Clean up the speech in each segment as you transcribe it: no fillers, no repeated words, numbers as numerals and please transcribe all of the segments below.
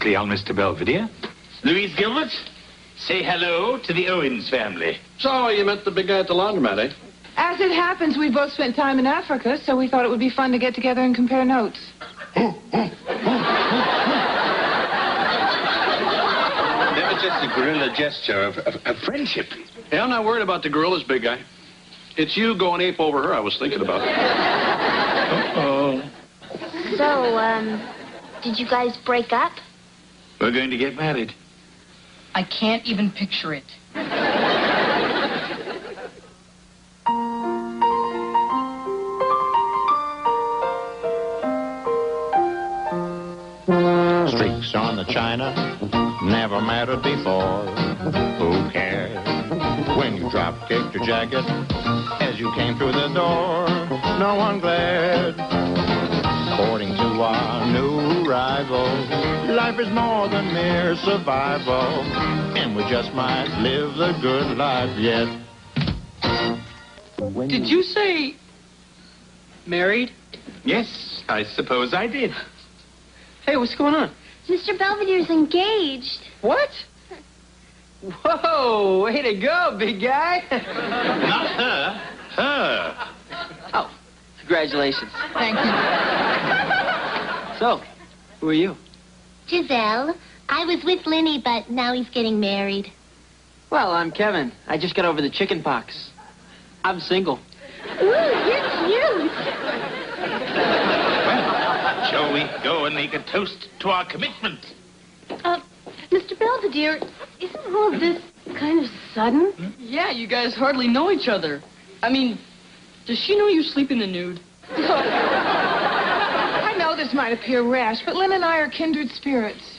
perfectly on Mr. Belvedere. Louise Gilbert, say hello to the Owens family. So, you met the big guy at the laundromat, eh? As it happens, we both spent time in Africa, so we thought it would be fun to get together and compare notes. That was just a guerrilla gesture of friendship. Hey, I'm not worried about the gorillas, big guy. It's you going ape over her I was thinking about. Uh-oh. So, did you guys break up? We're going to get married. I can't even picture it. Streaks on the china never mattered before. Who cares when you drop kicked your jacket as you came through the door? No one glared. According to our new rival, life is more than mere survival, and we just might live the good life yet. Did you say married? Yes, I suppose I did. Hey, what's going on? Mr. Belvedere's engaged. What? Whoa, way to go, big guy. Not her. Her. Oh, congratulations. Thank you. So, who are you? Giselle. I was with Lenny, but now he's getting married. Well, I'm Kevin. I just got over the chicken pox. I'm single. Ooh, you're cute. Shall we go and make a toast to our commitment? Mr. Belvedere, isn't all of this kind of sudden? Yeah, you guys hardly know each other. I mean, does she know you sleep in the nude? I know this might appear rash, but Lynn and I are kindred spirits.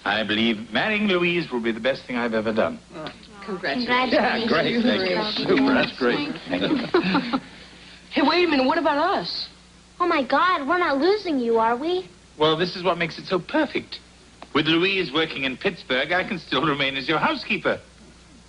I believe marrying Louise will be the best thing I've ever done. Congratulations. Yeah, great. Thank you. Super. That's great. Hey, wait a minute. What about us? Oh, my God, we're not losing you, are we? Well, this is what makes it so perfect. With Louise working in Pittsburgh, I can still remain as your housekeeper.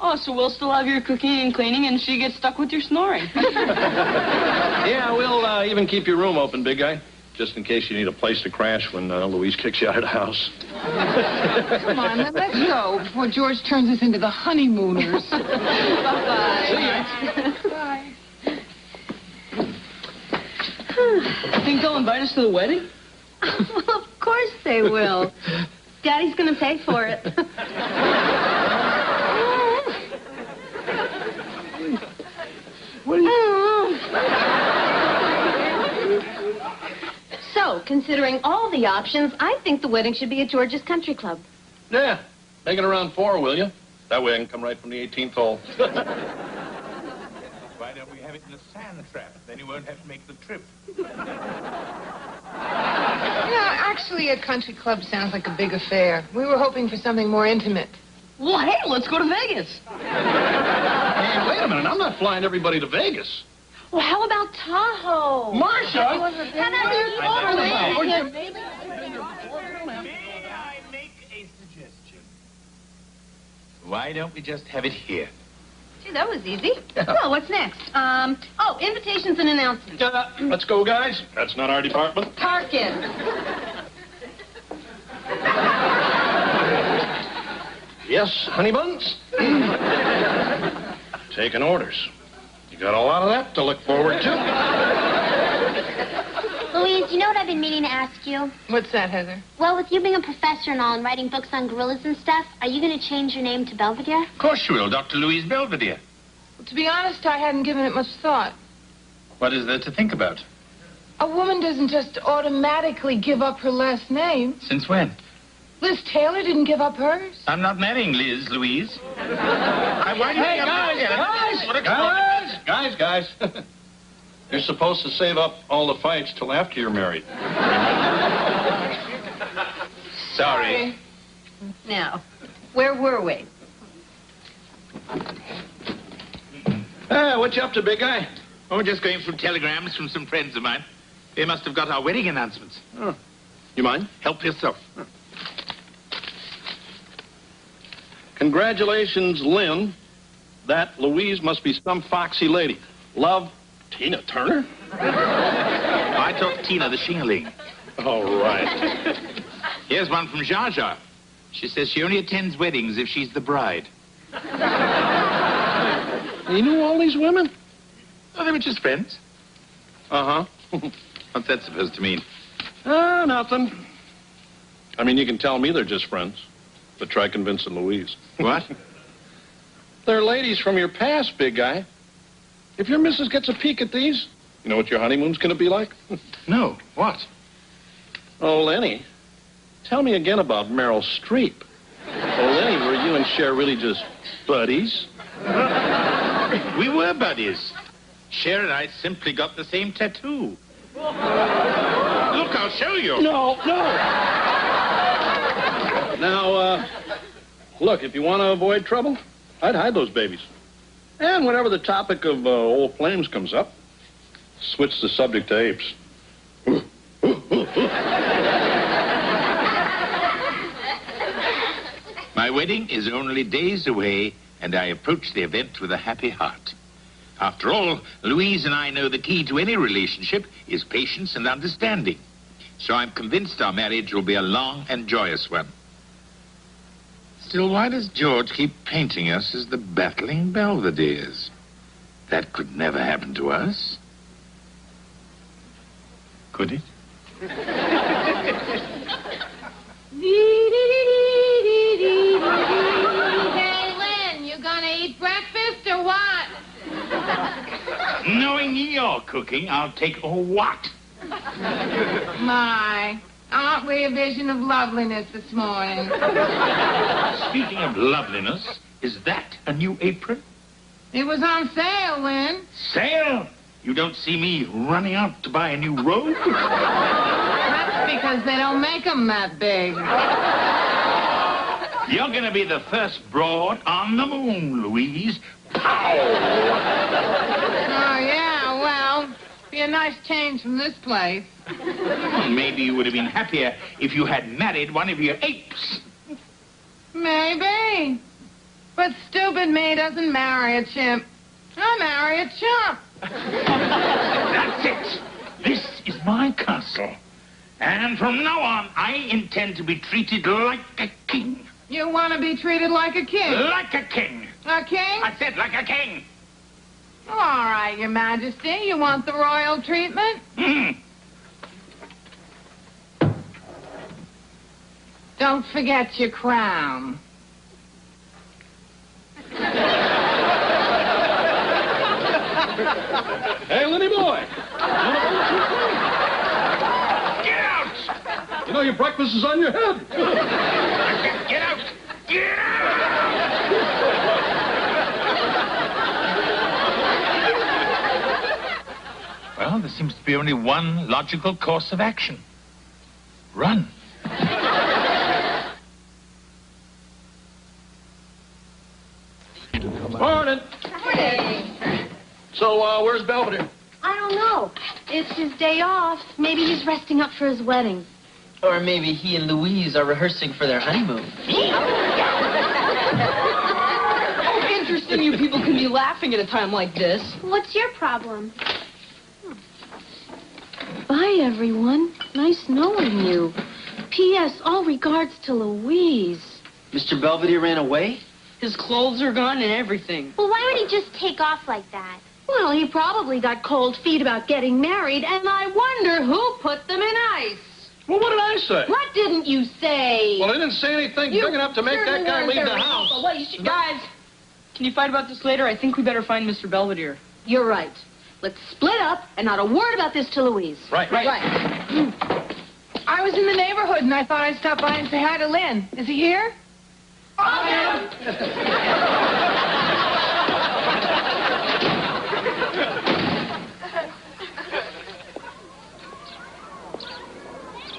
Oh, so we'll still have your cooking and cleaning, and she gets stuck with your snoring. Yeah, we'll even keep your room open, big guy. Just in case you need a place to crash when Louise kicks you out of the house. Come on, let's go before George turns us into the honeymooners. Bye-bye. See ya. Bye. Think they'll invite us to the wedding? Well, of course they will. Daddy's going to pay for it. What are you... So, considering all the options, I think the wedding should be at George's Country Club. Yeah, make it around 4, will you? That way I can come right from the 18th hole. Why don't we have it in a sand trap? Then you won't have to make the trip. Yeah, actually, a country club sounds like a big affair. We were hoping for something more intimate. Well, hey, let's go to Vegas. Hey, wait a minute. I'm not flying everybody to Vegas. Well, how about Tahoe? Marcia! May I make a suggestion? Why don't we just have it here? Gee, that was easy. Well, what's next? Invitations and announcements. Let's go, guys. That's not our department. Parkin. Yes, honey buns? Taking orders. You got a lot of that to look forward to. Louise, you know what I've been meaning to ask you? What's that, Heather? Well, with you being a professor and all and writing books on gorillas and stuff, are you going to change your name to Belvedere? Of course you will, Dr. Louise Belvedere. Well, to be honest, I hadn't given it much thought. What is there to think about? A woman doesn't just automatically give up her last name. Since when? Liz Taylor didn't give up hers. I'm not marrying Liz, Louise. Why do you Hey, think I'm guys! You're supposed to save up all the fights till after you're married. Sorry. Now, where were we? What you up to, big guy? Oh, we're just going through telegrams from some friends of mine. They must have got our wedding announcements. Oh. You mind? Help yourself. Congratulations, Lynn. That Louise must be some foxy lady. Love, Tina Turner? I thought Tina the Shingling. All right. Here's one from Zsa Zsa. She says she only attends weddings if she's the bride. You knew all these women? Oh, they were just friends. Uh-huh. What's that supposed to mean? Nothing. I mean, you can tell me they're just friends, but try convincing Louise. What? They're ladies from your past, big guy. If your missus gets a peek at these, you know what your honeymoon's going to be like? No. What? Oh, Lenny, tell me again about Meryl Streep. Oh, Lenny, were you and Cher really just buddies? We were buddies. Cher and I simply got the same tattoo. Look, I'll show you. No. Now, look, if you want to avoid trouble, I'd hide those babies. And whenever the topic of old flames comes up, switch the subject to apes. My wedding is only days away, and I approach the event with a happy heart. After all, Louise and I know the key to any relationship is patience and understanding. So I'm convinced our marriage will be a long and joyous one. Still, why does George keep painting us as the battling Belvederes? That could never happen to us. Could it? Hey, Lynn, you gonna eat breakfast or what? Knowing you're cooking, I'll take a what? My, aren't we a vision of loveliness this morning? Speaking of loveliness, is that a new apron? It was on sale, Lynn. Sale? You don't see me running out to buy a new robe? That's because they don't make them that big. You're gonna be the first broad on the moon, Louise. Pow! Oh, yeah, well, be a nice change from this place. Well, maybe you would have been happier if you had married one of your apes. Maybe. But stupid me doesn't marry a chimp. I marry a chump. That's it. This is my castle. And from now on, I intend to be treated like a king. You want to be treated like a king? Like a king. A king? I said like a king. All right, Your Majesty. You want the royal treatment? Don't forget your crown. Hey, Lenny boy. Get out! You know your breakfast is on your head. Get out! Get out! Well, there seems to be only one logical course of action. Run. Morning. So, where's Belvedere? I don't know. It's his day off. Maybe he's resting up for his wedding. Or maybe he and Louise are rehearsing for their honeymoon. How interesting you people can be laughing at a time like this. What's your problem? Bye, everyone. Nice knowing you. P.S. All regards to Louise. Mr. Belvedere ran away? His clothes are gone and everything. Well, why would he just take off like that? Well, he probably got cold feet about getting married, and I wonder who put them in ice. Well, what did I say? What didn't you say? Well, I didn't say anything big enough to make that guy leave the house. Guys, can you fight about this later? I think we better find Mr. Belvedere. You're right. Let's split up and not a word about this to Louise. Right. I was in the neighborhood, and I thought I'd stop by and say hi to Lynn. Is he here? Oh, yeah.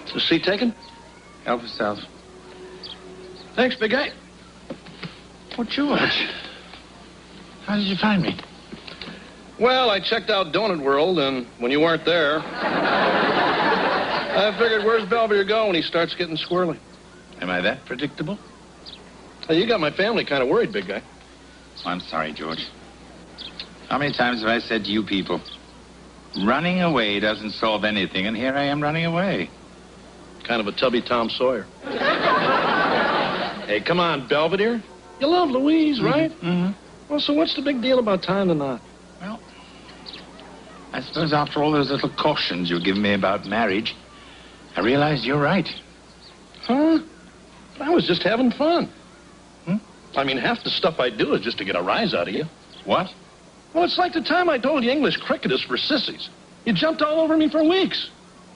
Is the seat taken? Help yourself. Thanks, big guy. Oh, George. How did you find me? Well, I checked out Donut World, and when you weren't there, I figured, where's Belvedere go when he starts getting squirrely? Am I that predictable? Hey, you got my family kind of worried, big guy. Oh, I'm sorry, George. How many times have I said to you people, running away doesn't solve anything, and here I am running away. Kind of a tubby Tom Sawyer. Hey, come on, Belvedere. You love Louise, right? Mm-hmm. Well, so what's the big deal about tying the knot? Well, I suppose after all those little cautions you've given me about marriage, I realized you're right. Huh? I was just having fun. Hmm? I mean, half the stuff I do is just to get a rise out of you. What? Well, it's like the time I told you English cricket is for sissies. You jumped all over me for weeks.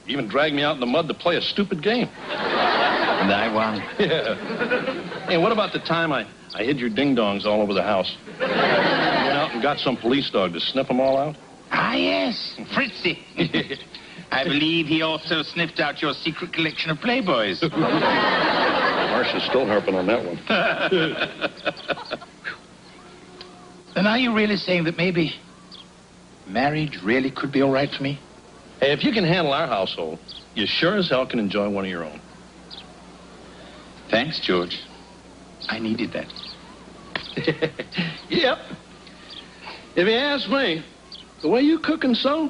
You even dragged me out in the mud to play a stupid game. And I won. Yeah. Hey, what about the time I hid your ding-dongs all over the house? Went out and got some police dog to sniff them all out? Ah, yes, Fritzy. I believe he also sniffed out your secret collection of Playboys. Marcia's still harping on that one. Then are you really saying that maybe marriage really could be all right for me? Hey, if you can handle our household, you sure as hell can enjoy one of your own. Thanks, George. I needed that. Yep. If you ask me, the way you cook and sew,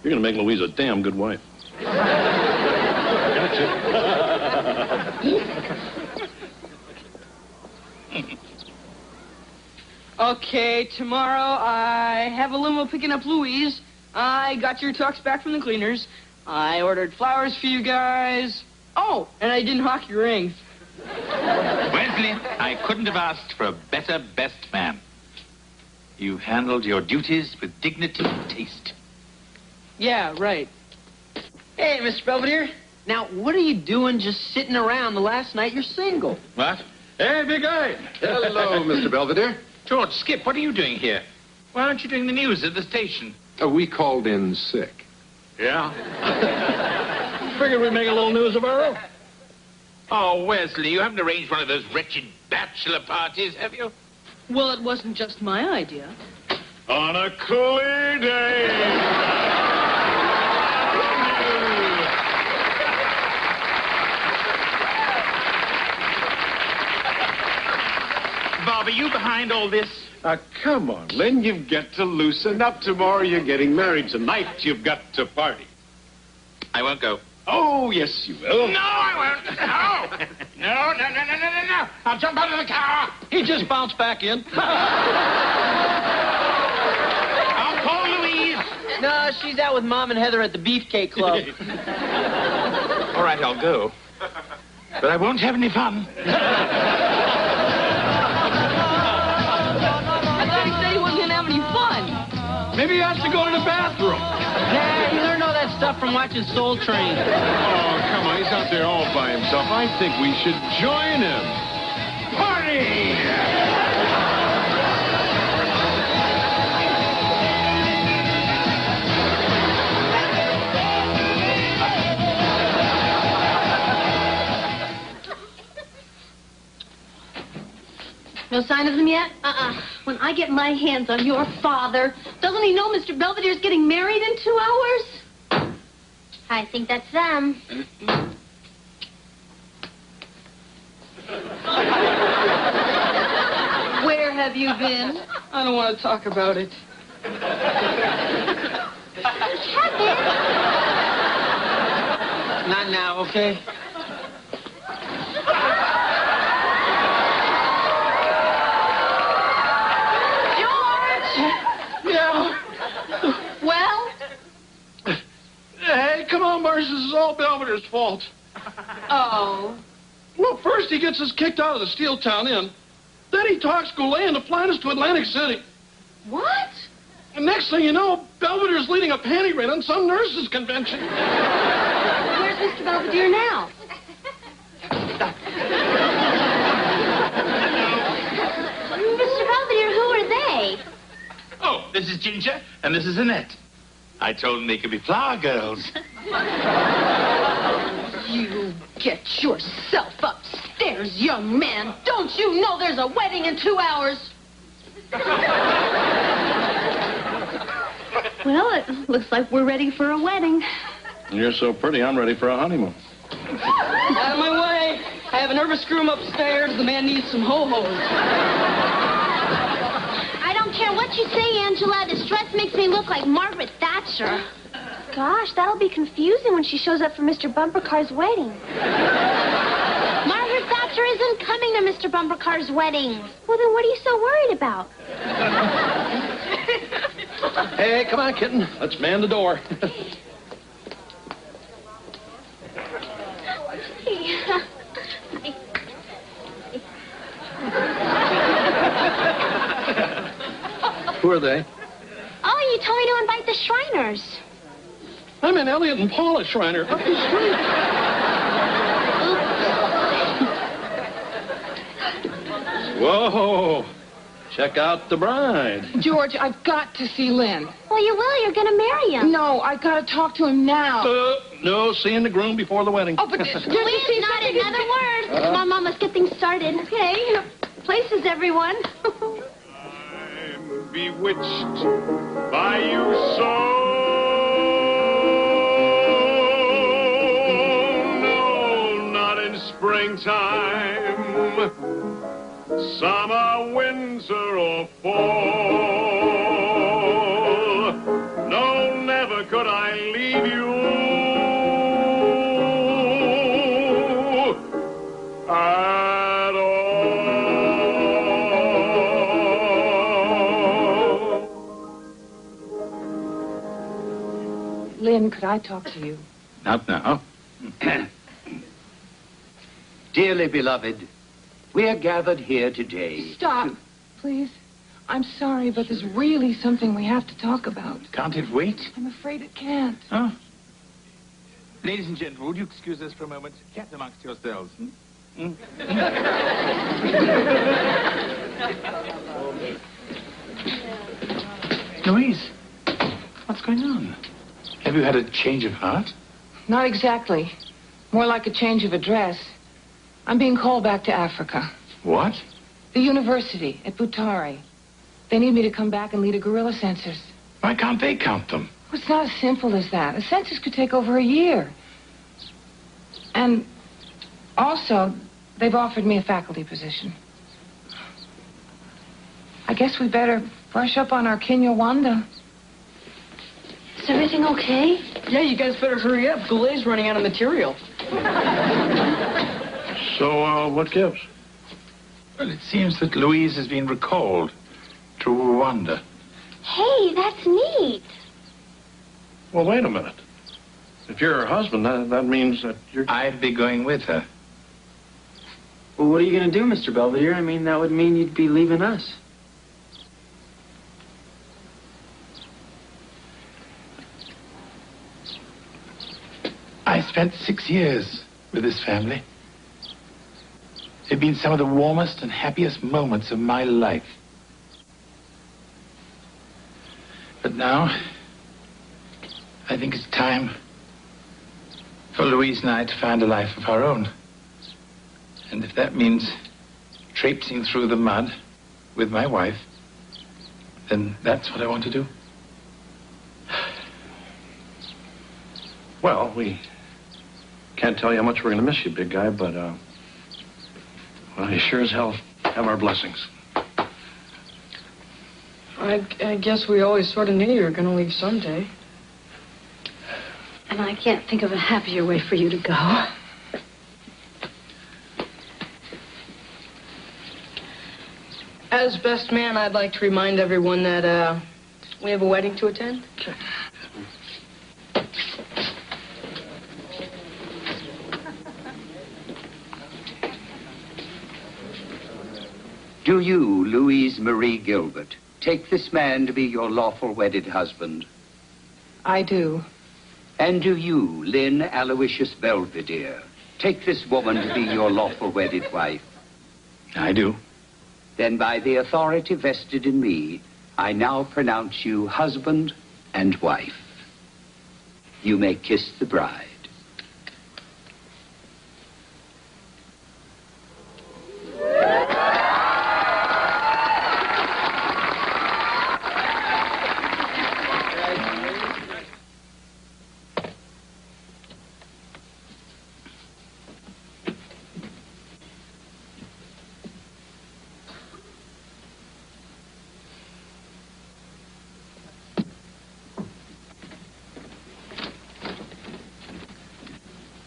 you're going to make Louise a damn good wife. Gotcha. Okay, tomorrow I have a limo picking up Louise. I got your tux back from the cleaners. I ordered flowers for you guys. Oh, and I didn't hawk your rings. Wesley, I couldn't have asked for a better best man. You handled your duties with dignity and taste. Yeah, right. Hey, Mr. Belvedere. Now, what are you doing just sitting around the last night you're single? What? Hey, big guy. Hello, Mr. Belvedere. George, Skip, what are you doing here? Why aren't you doing the news at the station? We called in sick. Yeah? Figured we'd make a little news of our own. Oh, Wesley, you haven't arranged one of those wretched bachelor parties, have you? Well, it wasn't just my idea. On a clear day. Bob, are you behind all this? Come on, Lynn, you've got to loosen up. Tomorrow you're getting married. Tonight you've got to party. I won't go. Oh, yes, you will. No, I won't. No. No. I'll jump out of the car. He just bounced back in. I'll call Louise. No, she's out with Mom and Heather at the Beefcake Club. All right, I'll go. But I won't have any fun. I thought he said he wasn't gonna have any fun. Maybe he has to go to the bathroom. Yeah, he learned all that stuff from watching Soul Train. Oh, come on, he's out there all by himself. I think we should join him. Party! No sign of them yet? When I get my hands on your father, doesn't he know Mr. Belvedere's getting married in 2 hours? I think that's them. Where have you been? I don't want to talk about it. Kevin! Not now, okay? Well? Hey, come on, Marcia. This is all Belvedere's fault. Oh. Well, first he gets us kicked out of the Steel Town Inn. Then he talks Goulet into flying us to Atlantic City. What? And next thing you know, Belvedere's leading a panty raid on some nurses' convention. Where's Mr. Belvedere now? Mr. Belvedere, who are they? Oh, this is Ginger, and this is Annette. I told them they could be flower girls. You get yourself upstairs, young man. Don't you know there's a wedding in 2 hours? Well, it looks like we're ready for a wedding. You're so pretty, I'm ready for a honeymoon. Out of my way. I have a nervous groom upstairs. The man needs some ho-hos. I don't care what you say, Angela. This dress makes me look like Margaret Thatcher. Gosh, that'll be confusing when she shows up for Mr. Bumpercar's wedding. Margaret Thatcher isn't coming Mr. Bumpercar's wedding. Well, then what are you so worried about? Hey, come on, kitten. Let's man the door. Who are they? Oh, you told me to invite the Shriners. I'm in Elliot and Paula Shriner. Up the street. Whoa. Check out the bride. George, I've got to see Lynn. Well, you will. You're going to marry him. No, I've got to talk to him now. No, seeing the groom before the wedding. Oh, but Please, not another word. Come on, Mom, let's get things started. Okay. Places, everyone. I'm bewitched by you so. No, not in springtime, summer, winter, or fall. No, never could I leave you at all. Lynn, could I talk to you? Not now. Dearly beloved, we are gathered here today. Stop, please. I'm sorry, but there's really something we have to talk about. Can't it wait? I'm afraid it can't. Oh. Ladies and gentlemen, would you excuse us for a moment? Chat amongst yourselves. Louise, what's going on? Have you had a change of heart? Not exactly. More like a change of address. I'm being called back to Africa. What? The university at Butare. They need me to come back and lead a guerrilla census. Why can't they count them? Well, it's not as simple as that. A census could take over a year. And also, they've offered me a faculty position. I guess we better brush up on our Kinyarwanda. Is everything okay? Yeah, you guys better hurry up. Goulet's running out of material. So, what gives? Well, it seems that Louise has been recalled to Rwanda. Hey, that's neat. Well, wait a minute. If you're her husband, that means that you're... I'd be going with her. Well, what are you going to do, Mr. Belvedere? I mean, that would mean you'd be leaving us. I spent 6 years with this family. They've been some of the warmest and happiest moments of my life. But now, I think it's time for Louise and I to find a life of our own. And if that means traipsing through the mud with my wife, then that's what I want to do. Well, we can't tell you how much we're going to miss you, big guy, but, well, you sure as hell have our blessings. I guess we always sort of knew you were going to leave someday. And I can't think of a happier way for you to go. As best man, I'd like to remind everyone that we have a wedding to attend. Do you, Louise Marie Gilbert, take this man to be your lawful wedded husband? I do. And do you, Lynn Aloysius Belvedere, take this woman to be your lawful wedded wife? I do. Then by the authority vested in me, I now pronounce you husband and wife. You may kiss the bride.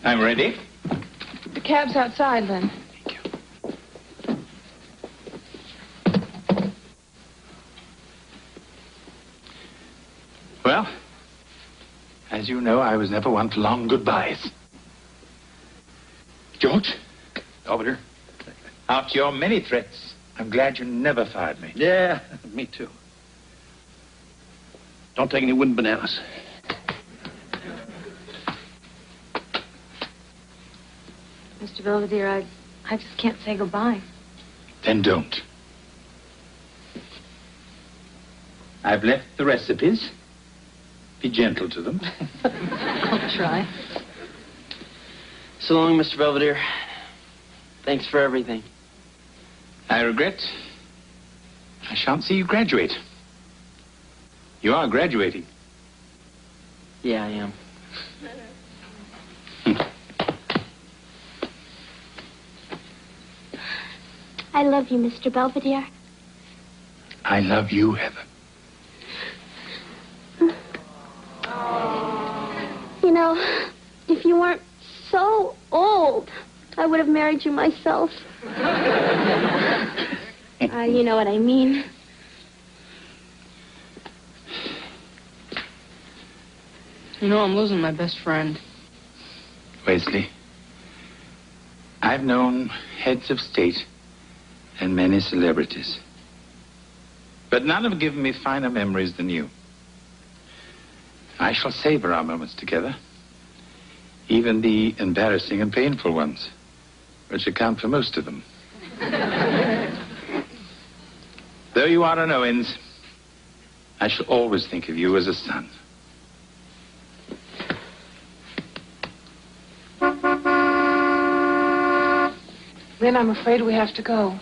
I'm ready. The cab's outside, Lynn. Thank you. As you know, I was never one for long goodbyes. George? Belvedere? After your many threats, I'm glad you never fired me. Yeah, me too. Don't take any wooden bananas. Mr. Belvedere, I just can't say goodbye. Then don't. I've left the recipes. Be gentle to them. I'll try. So long, Mr. Belvedere. Thanks for everything. I regret I shan't see you graduate. You are graduating. Yeah, I am. I love you, Mr. Belvedere. I love you, Heather. You know, if you weren't so old, I would have married you myself. You know what I mean. You know, I'm losing my best friend. Wesley, I've known heads of state and many celebrities, but none have given me finer memories than you. I shall savor our moments together, even the embarrassing and painful ones, which account for most of them. Though you are an Owens, I shall always think of you as a son. Lynn, I'm afraid we have to go.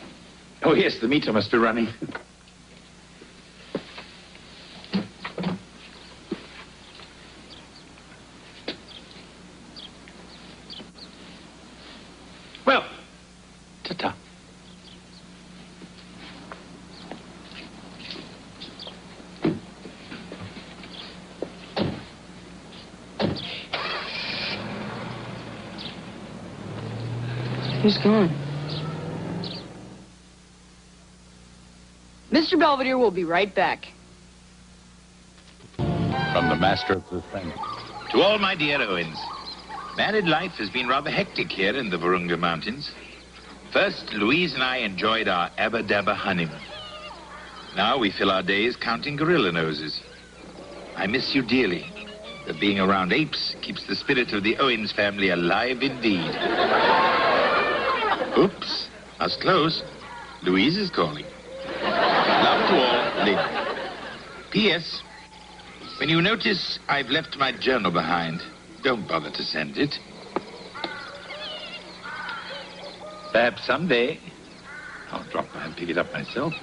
Oh, yes, the meter must be running. Well, ta-ta. He's gone. Mr. Belvedere will be right back. From the master of suspense. To all my dear Owens, married life has been rather hectic here in the Virunga Mountains. First, Louise and I enjoyed our abba-dabba honeymoon. Now we fill our days counting gorilla noses. I miss you dearly, but being around apes keeps the spirit of the Owens family alive indeed. Oops, that's close. Louise is calling. Love to all, Lynn. P.S. When you notice I've left my journal behind, don't bother to send it. Perhaps someday I'll drop by and pick it up myself.